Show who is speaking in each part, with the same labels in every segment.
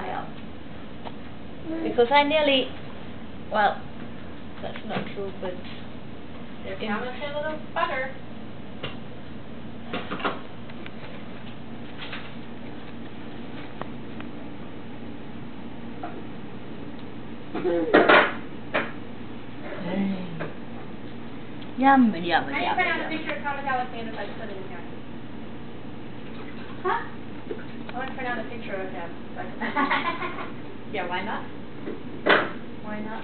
Speaker 1: smile.
Speaker 2: Because I nearly, well, that's not true, but
Speaker 1: There comes a little bugger.
Speaker 2: Yum.
Speaker 1: I need to print out a picture of Thomas Alexander so I can put it in here.
Speaker 2: Huh?
Speaker 1: I want to print out a picture of him so I can put it in here. Yeah, why not? Why not?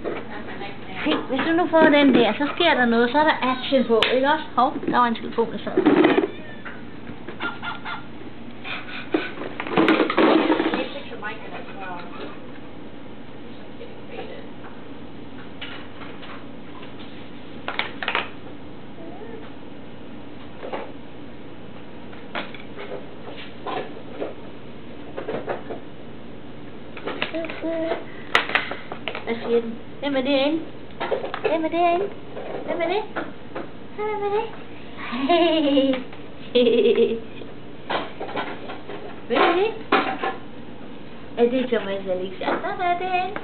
Speaker 1: That's my next name.
Speaker 2: Se, hvis du nu får den der, så sker der noget, så er der action på, ikke også? Hov, der var en telefon, der sad.
Speaker 1: Can you picture Mike in it as well? This one's getting faded.
Speaker 2: Hvad siger den? Hvem er det inde? Hvem er det inde? Hvem er det? Hvem er det? Hey. Hvem er det? Er det Thomas Alexander, der er derinde?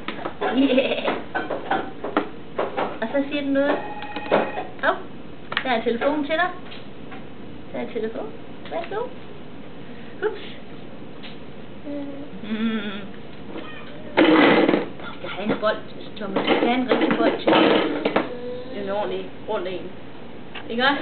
Speaker 2: Yeah. Og så siger den noget. Hov, der er telefonen til dig. Der er telefon. Værsgo. Ups. Jeg skal have en bold, Thomas. Jeg skal have en rigtig bold til. En ordentlig rund en. Ikke også?